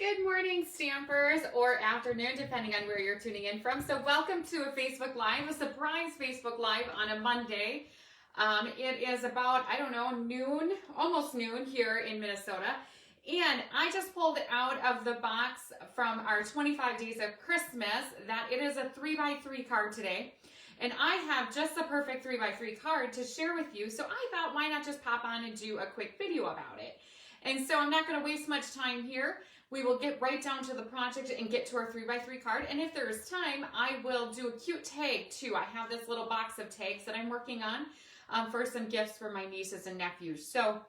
Good morning, Stampers, or afternoon, depending on where you're tuning in from. So welcome to a Facebook Live, a surprise Facebook Live on a Monday. It is about, I don't know, noon, almost noon here in Minnesota. And I just pulled out of the box from our 25 Days of Christmas that it is a 3x3 card today. And I have just the perfect 3x3 card to share with you. So I thought, why not just pop on and do a quick video about it? And so I'm not going to waste much time here. We will get right down to the project and get to our 3x3 card. And if there's time, I will do a cute tag too. I have this little box of tags that I'm working on for some gifts for my nieces and nephews. So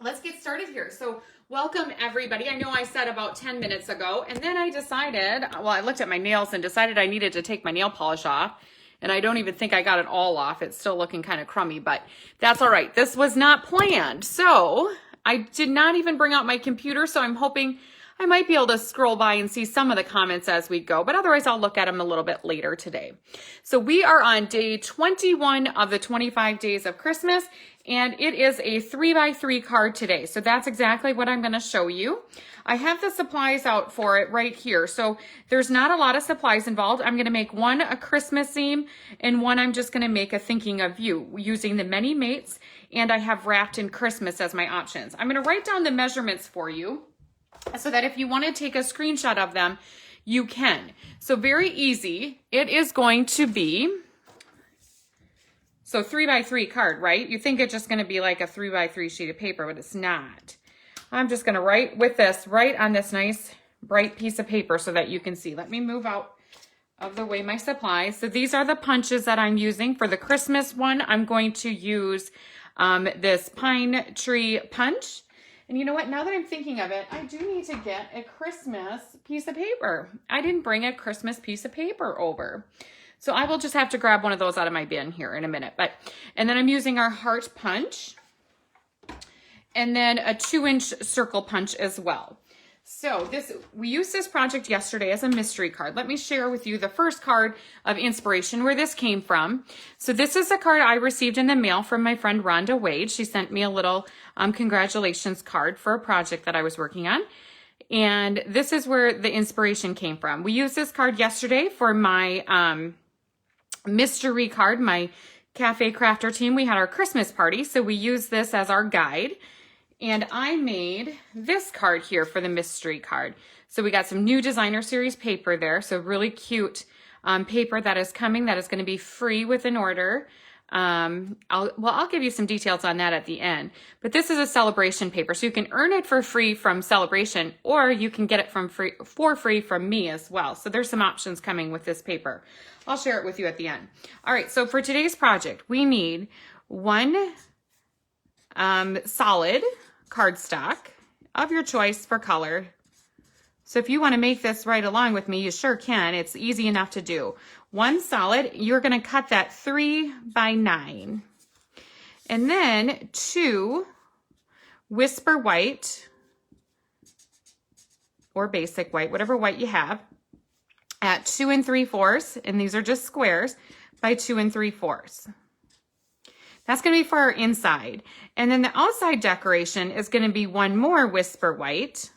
let's get started here. So welcome everybody. I know I said about 10 minutes ago, and then I decided, well, I looked at my nails and decided I needed to take my nail polish off. And I don't even think I got it all off. It's still looking kind of crummy, but that's all right. This was not planned. So I did not even bring out my computer. So I'm hoping I might be able to scroll by and see some of the comments as we go, but otherwise I'll look at them a little bit later today. So we are on day 21 of the 25 Days of Christmas, and it is a 3x3 card today. So that's exactly what I'm going to show you. I have the supplies out for it right here. So there's not a lot of supplies involved. I'm going to make one a Christmas theme, and one I'm just going to make a thinking of you using the many mates, and I have wrapped in Christmas as my options. I'm going to write down the measurements for you, so that if you want to take a screenshot of them, you can. So very easy. It is going to be, so 3x3 card, right? You think it's just going to be like a 3x3 sheet of paper, but it's not. I'm just going to write with this, right on this nice bright piece of paper so that you can see. Let me move out of the way my supplies. So these are the punches that I'm using. For the Christmas one, I'm going to use this pine tree punch. And you know what? Now that I'm thinking of it, I do need to get a Christmas piece of paper. I didn't bring a Christmas piece of paper over. So I will just have to grab one of those out of my bin here in a minute. And then I'm using our heart punch. And then a 2-inch circle punch as well. So we used this project yesterday as a mystery card. Let me share with you the first card of inspiration where this came from. So this is a card I received in the mail from my friend Rhonda Wade. She sent me a little congratulations card for a project that I was working on. And this is where the inspiration came from. We used this card yesterday for my mystery card, my Cafe Crafter team. We had our Christmas party, so we used this as our guide. And I made this card here for the mystery card. So we got some new designer series paper there. So really cute paper that is coming, that is going to be free with an order. I'll give you some details on that at the end. But this is a celebration paper. So you can earn it for free from Celebration, or you can get it for free from me as well. So there's some options coming with this paper. I'll share it with you at the end. All right, so for today's project, we need one solid cardstock of your choice for color. So if you want to make this right along with me, you sure can. It's easy enough to do. One solid, you're going to cut that 3x9. And then 2 Whisper White or basic white, whatever white you have, at 2 3/4, and these are just squares, by 2 3/4. That's going to be for our inside. And then the outside decoration is going to be one more Whisper White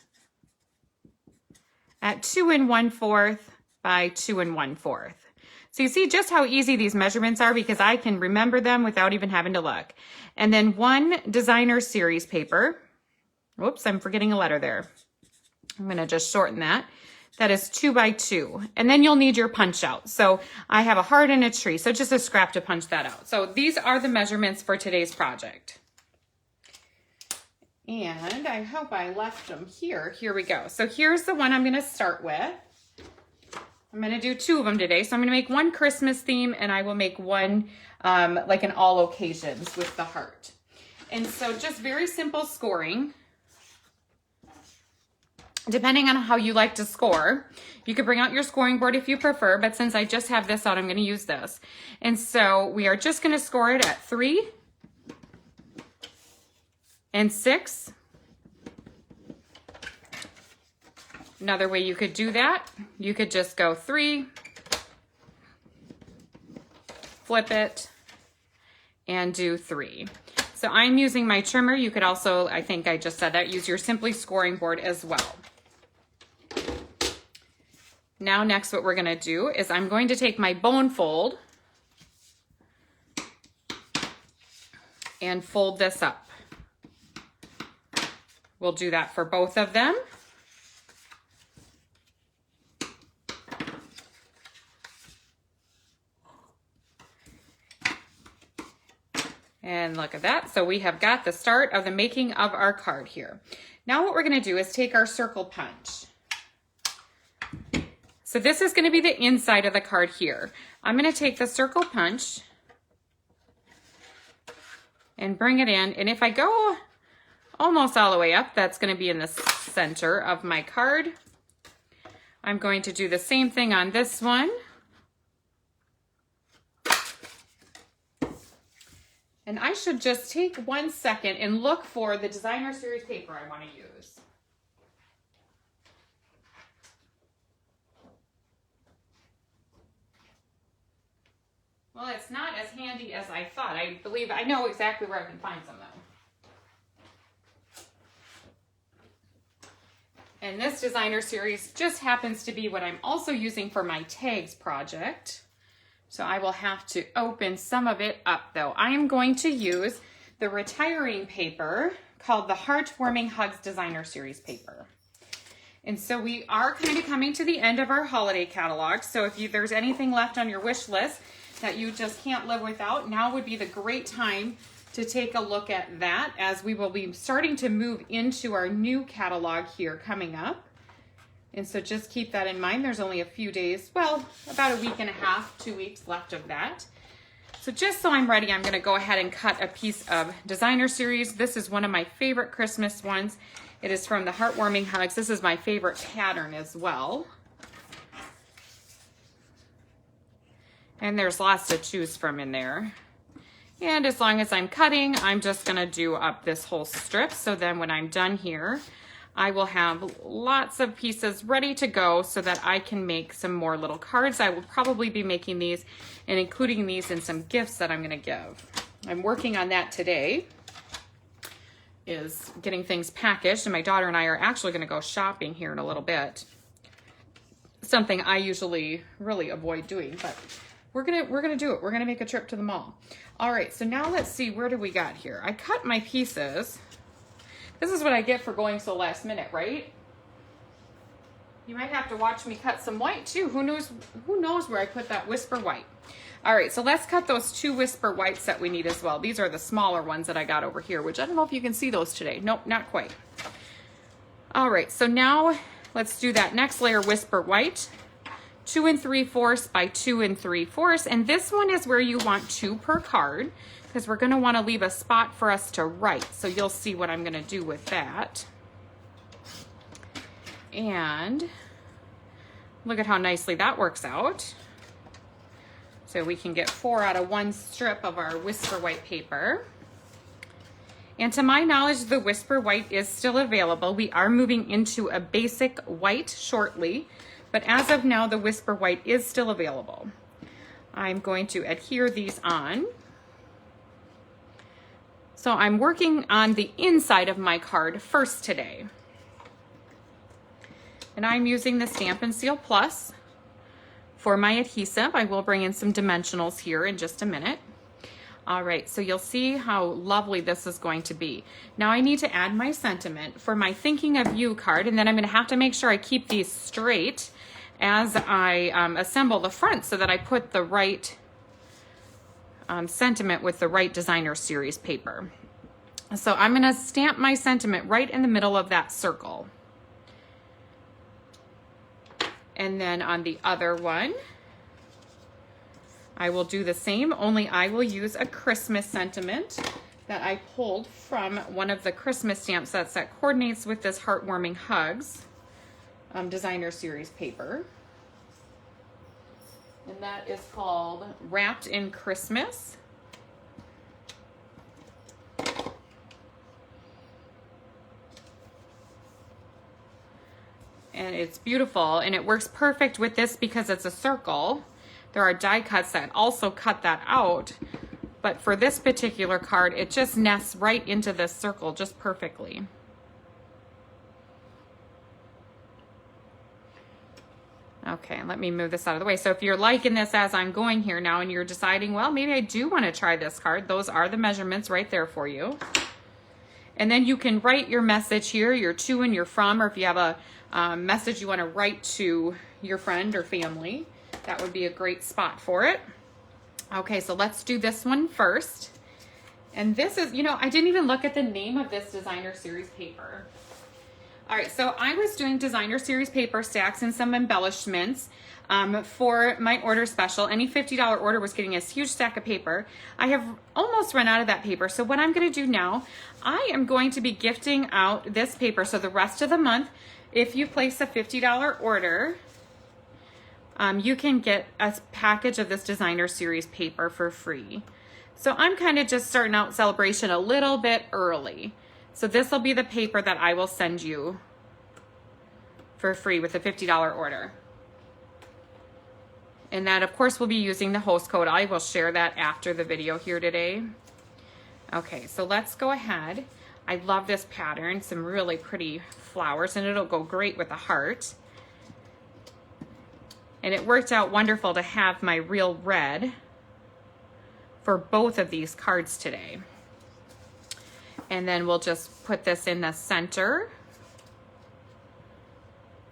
at 2 1/4 by 2 1/4. So you see just how easy these measurements are, because I can remember them without even having to look. And then one designer series paper. Whoops, I'm forgetting a letter there. I'm going to just shorten that. That is 2 by 2. And then you'll need your punch out. So I have a heart and a tree, so just a scrap to punch that out. So these are the measurements for today's project. And I hope I left them here. Here we go. So here's the one I'm going to start with. I'm going to do 2 of them today. So I'm going to make one Christmas theme, and I will make one like an all occasions with the heart. And so just very simple scoring. Depending on how you like to score, you could bring out your scoring board if you prefer, but since I just have this out, I'm going to use this. And so we are just going to score it at 3 and 6. Another way you could do that, you could just go 3, flip it, and do 3. So I'm using my trimmer. You could also, I think I just said that, use your Simply scoring board as well. Now next what we're gonna do is I'm going to take my bone fold and fold this up. We'll do that for both of them. And look at that. So we have got the start of the making of our card here. Now what we're going to do is take our circle punch. So this is going to be the inside of the card here. I'm going to take the circle punch and bring it in. And if I go almost all the way up, that's going to be in the center of my card. I'm going to do the same thing on this one. And I should just take 1 second and look for the designer series paper I want to use. Well, it's not as handy as I thought. I believe I know exactly where I can find some though. And this designer series just happens to be what I'm also using for my tags project. So I will have to open some of it up though. I am going to use the retiring paper called the Heartwarming Hugs Designer Series paper. And so we are kind of coming to the end of our holiday catalog. So if there's anything left on your wish list that you just can't live without, now would be the great time to take a look at that, as we will be starting to move into our new catalog here coming up. And so just keep that in mind. There's only a few days, well, about a week and a half, 2 weeks left of that. So just so I'm ready, I'm going to go ahead and cut a piece of designer series. This is one of my favorite Christmas ones. It is from the Heartwarming Hugs. This is my favorite pattern as well. And there's lots to choose from in there. And as long as I'm cutting, I'm just going to do up this whole strip. So then when I'm done here, I will have lots of pieces ready to go so that I can make some more little cards. I will probably be making these and including these in some gifts that I'm going to give. I'm working on that today, is getting things packaged, and my daughter and I are actually going to go shopping here in a little bit. Something I usually really avoid doing, but we're gonna do it. We're gonna make a trip to the mall. All right, so now let's see, where do we got here? I cut my pieces. This is what I get for going so last minute, right? You might have to watch me cut some white too. Who knows where I put that Whisper White. All right, so let's cut those 2 Whisper Whites that we need as well. These are the smaller ones that I got over here, which I don't know if you can see those today. Nope, not quite. All right, so now let's do that next layer Whisper White. 2 3/4 by 2 3/4. And this one is where you want 2 per card, because we're going to want to leave a spot for us to write. So you'll see what I'm going to do with that. And look at how nicely that works out. So we can get 4 out of 1 strip of our Whisper White paper. And to my knowledge, the Whisper White is still available. We are moving into a basic white shortly, but as of now, the Whisper White is still available. I'm going to adhere these on. So I'm working on the inside of my card first today. And I'm using the Stampin' Seal Plus for my adhesive. I will bring in some dimensionals here in just a minute. All right, so you'll see how lovely this is going to be. Now I need to add my sentiment for my Thinking of You card, and then I'm going to have to make sure I keep these straight as I assemble the front so that I put the right sentiment with the right designer series paper. So I'm going to stamp my sentiment right in the middle of that circle. And then on the other one, I will do the same, only I will use a Christmas sentiment that I pulled from one of the Christmas stamp sets that coordinates with this Heartwarming Hugs designer series paper. And that is called Wrapped in Christmas. And it's beautiful, and it works perfect with this because it's a circle. There are die cuts that also cut that out, but for this particular card, it just nests right into this circle just perfectly. Okay, let me move this out of the way. So if you're liking this as I'm going here now and you're deciding, well, maybe I do want to try this card, those are the measurements right there for you. And then you can write your message here, your to and your from, or if you have a message you want to write to your friend or family, that would be a great spot for it. Okay, so let's do this one first. And this is, you know, I didn't even look at the name of this designer series paper. All right, so I was doing designer series paper stacks and some embellishments for my order special. Any $50 order was getting a huge stack of paper. I have almost run out of that paper. So what I'm gonna do now, I am going to be gifting out this paper. So the rest of the month, if you place a $50 order, you can get a package of this designer series paper for free. So I'm kind of just starting out celebration a little bit early. So this will be the paper that I will send you for free with a $50 order. And that of course will be using the host code. I will share that after the video here today. Okay, so let's go ahead. I love this pattern, some really pretty flowers, and it'll go great with a heart. And it worked out wonderful to have my real red for both of these cards today. And then we'll just put this in the center.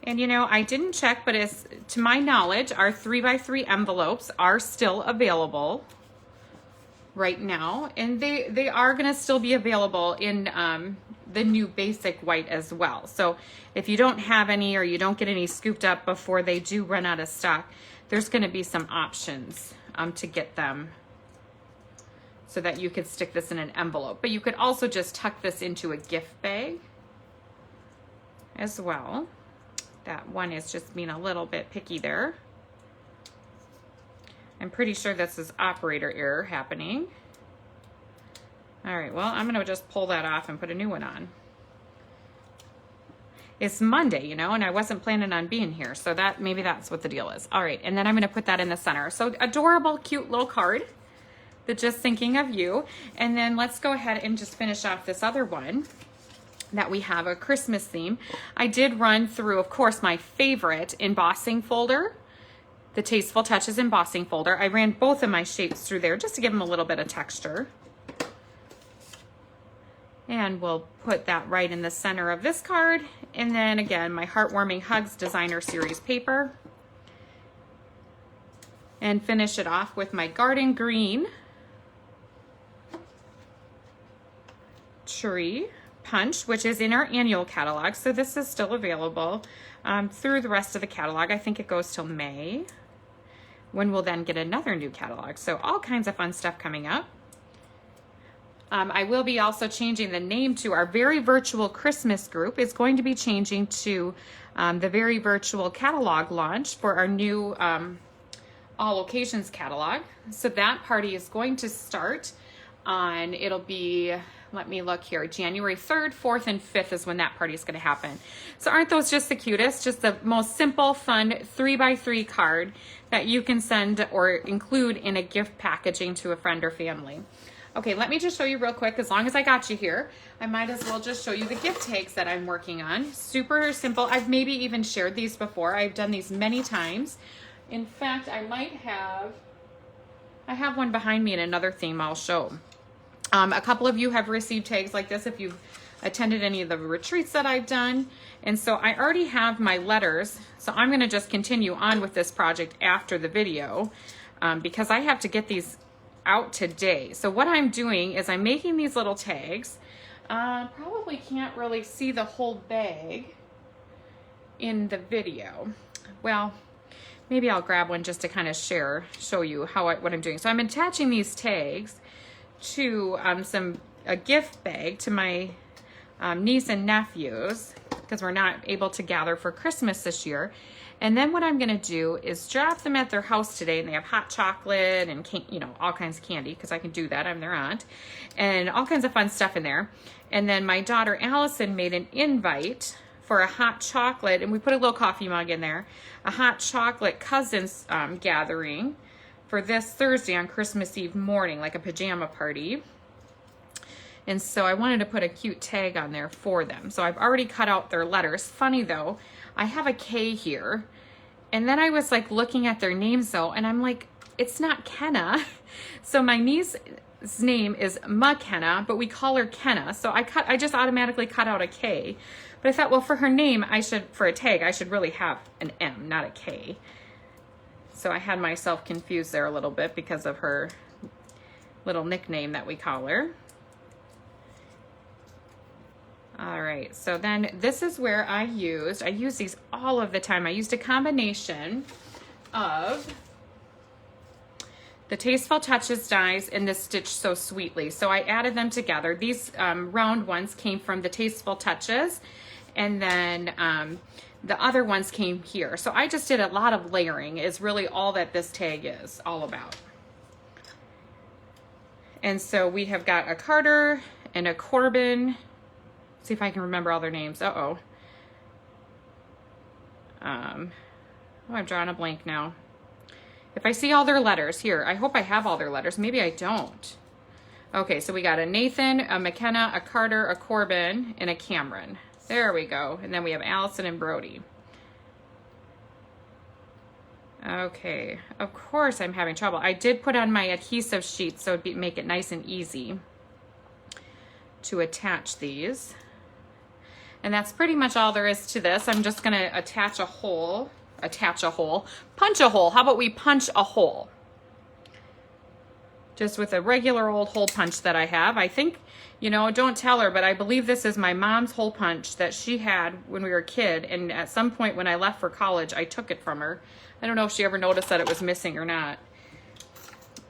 And you know, I didn't check, but as to my knowledge, our 3x3 envelopes are still available right now. And they are gonna still be available in the new basic white as well. So if you don't have any or you don't get any scooped up before they do run out of stock, there's gonna be some options to get them so that you could stick this in an envelope. But you could also just tuck this into a gift bag as well. That one is just being a little bit picky there. I'm pretty sure this is operator error happening. All right, well, I'm gonna just pull that off and put a new one on. It's Monday, you know, and I wasn't planning on being here, so that maybe that's what the deal is. All right, and then I'm gonna put that in the center. So adorable, cute little card. But just thinking of you. And then let's go ahead and just finish off this other one that we have, a Christmas theme. I did run through, of course, my favorite embossing folder, the Tasteful Touches embossing folder. I ran both of my shapes through there just to give them a little bit of texture. And we'll put that right in the center of this card. And then again, my Heartwarming Hugs designer series paper. And finish it off with my Garden Green tree punch, which is in our annual catalog. So this is still available through the rest of the catalog. I think it goes till May, when we'll then get another new catalog. So all kinds of fun stuff coming up. I will be also changing the name to our Very Virtual Christmas group. It's going to be changing to the Very Virtual catalog launch for our new all occasions catalog. So that party is going to start on, it'll be, let me look here, January 3rd, 4th, and 5th is when that party is going to happen. So aren't those just the cutest? Just the most simple, fun 3x3 card that you can send or include in a gift packaging to a friend or family. Okay, let me just show you real quick. As long as I got you here, I might as well just show you the gift tags that I'm working on. Super simple. I've maybe even shared these before. I've done these many times. In fact, I have one behind me in another theme I'll show. A couple of you have received tags like this if you've attended any of the retreats that I've done. And so I already have my letters. So I'm going to just continue on with this project after the video because I have to get these out today. So what I'm doing is I'm making these little tags. Probably can't really see the whole bag in the video. Well, maybe I'll grab one just to kind of show you what I'm doing. So I'm attaching these tags to a gift bag to my niece and nephews because we're not able to gather for Christmas this year. And then what I'm gonna do is drop them at their house today, and they have hot chocolate and all kinds of candy because I can do that, I'm their aunt, and all kinds of fun stuff in there. And then my daughter Allison made an invite for a hot chocolate, and we put a little coffee mug in there, a hot chocolate cousins gathering for this Thursday on Christmas Eve morning, like a pajama party. And so I wanted to put a cute tag on there for them. So I've already cut out their letters. Funny though, I have a K here, And then I was like looking at their names though, and I'm like, it's not Kenna. So my niece's name is McKenna, but we call her Kenna. So I just automatically cut out a K. But I thought, well, for her name, for a tag, I should really have an M, not a K. So I had myself confused there a little bit because of her little nickname that we call her. All right, so then this is where I use these all of the time. I used a combination of the Tasteful Touches dies and the Stitch So Sweetly. So I added them together. These round ones came from the Tasteful Touches, and then the other ones came here. So I just did a lot of layering is really all that this tag is all about. And so we have got a Carter and a Corbin. See if I can remember all their names. Oh, I'm drawing a blank now. If I see all their letters here, I hope I have all their letters. Maybe I don't. Okay, so we got a Nathan, a McKenna, a Carter, a Corbin, and a Cameron. There we go. And then we have Allison and Brody. Okay, of course I'm having trouble. I did put on my adhesive sheet so it'd make it nice and easy to attach these. And that's pretty much all there is to this. I'm just gonna punch a hole. How about we punch a hole? Just with a regular old hole punch that I have. I think, you know, don't tell her, but I believe this is my mom's hole punch that she had when we were a kid. And at some point when I left for college, I took it from her. I don't know if she ever noticed that it was missing or not.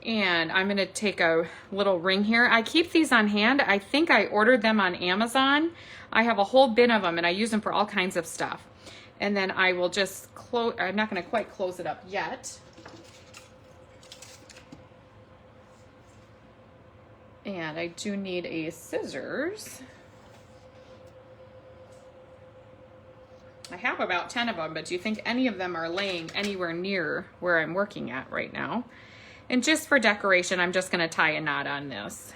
And I'm gonna take a little ring here. I keep these on hand. I think I ordered them on Amazon. I have a whole bin of them and I use them for all kinds of stuff. And then I will just close, I'm not gonna quite close it up yet. And I do need a scissors. I have about 10 of them, but do you think any of them are laying anywhere near where I'm working at right now? And just for decoration, I'm just gonna tie a knot on this.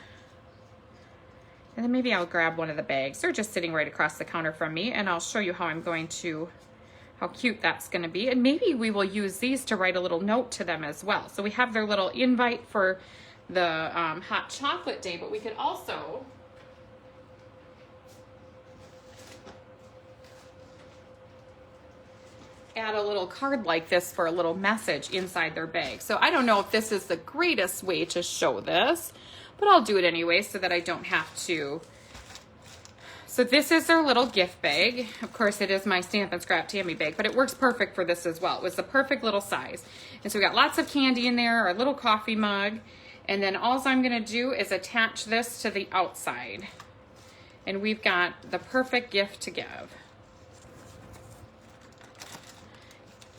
And then maybe I'll grab one of the bags. They're just sitting right across the counter from me, and I'll show you how how cute that's gonna be. And maybe we will use these to write a little note to them as well. So we have their little invite for the hot chocolate day, but we could also add a little card like this for a little message inside their bag. So I don't know if this is the greatest way to show this, but I'll do it anyway so that I don't have to. So this is their little gift bag. Of course, it is my Stamp and Scrap Tammy bag, but it works perfect for this as well. It was the perfect little size. And so we got lots of candy in there, our little coffee mug, and then all I'm gonna do is attach this to the outside. And we've got the perfect gift to give.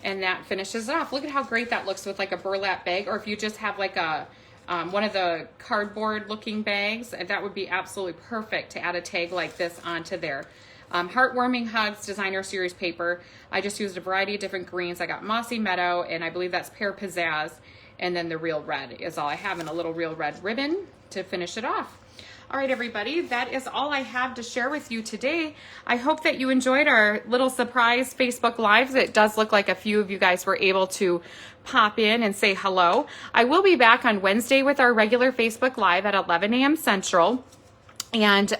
And that finishes it off. Look at how great that looks with like a burlap bag, or if you just have like a one of the cardboard looking bags, that would be absolutely perfect to add a tag like this onto there. Heartwarming Hugs Designer Series paper. I just used a variety of different greens. I got Mossy Meadow, and I believe that's Pear Pizzazz, and then the Real Red is all I have, and a little Real Red ribbon to finish it off. All right, everybody, that is all I have to share with you today. I hope that you enjoyed our little surprise Facebook Lives. It does look like a few of you guys were able to pop in and say hello. I will be back on Wednesday with our regular Facebook Live at 11 a.m. Central. And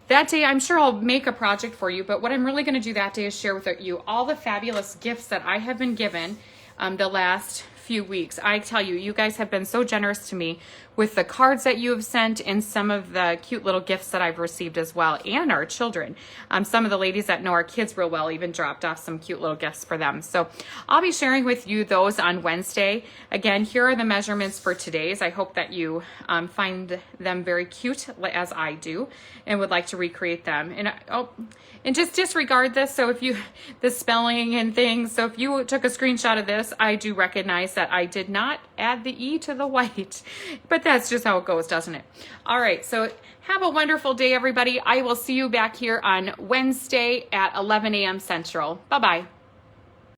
that day, I'm sure I'll make a project for you, but what I'm really going to do that day is share with you all the fabulous gifts that I have been given the last few weeks. I tell you, you guys have been so generous to me with the cards that you have sent and some of the cute little gifts that I've received as well, and our children. Some of the ladies that know our kids real well even dropped off some cute little gifts for them. So I'll be sharing with you those on Wednesday. Again, here are the measurements for today's. I hope that you find them very cute as I do and would like to recreate them. And just disregard this. So if you, the spelling and things, so if you took a screenshot of this, I do recognize that I did not add the E to the white, but that's just how it goes, doesn't it? All right, so have a wonderful day, everybody. I will see you back here on Wednesday at 11 a.m. Central. Bye-bye.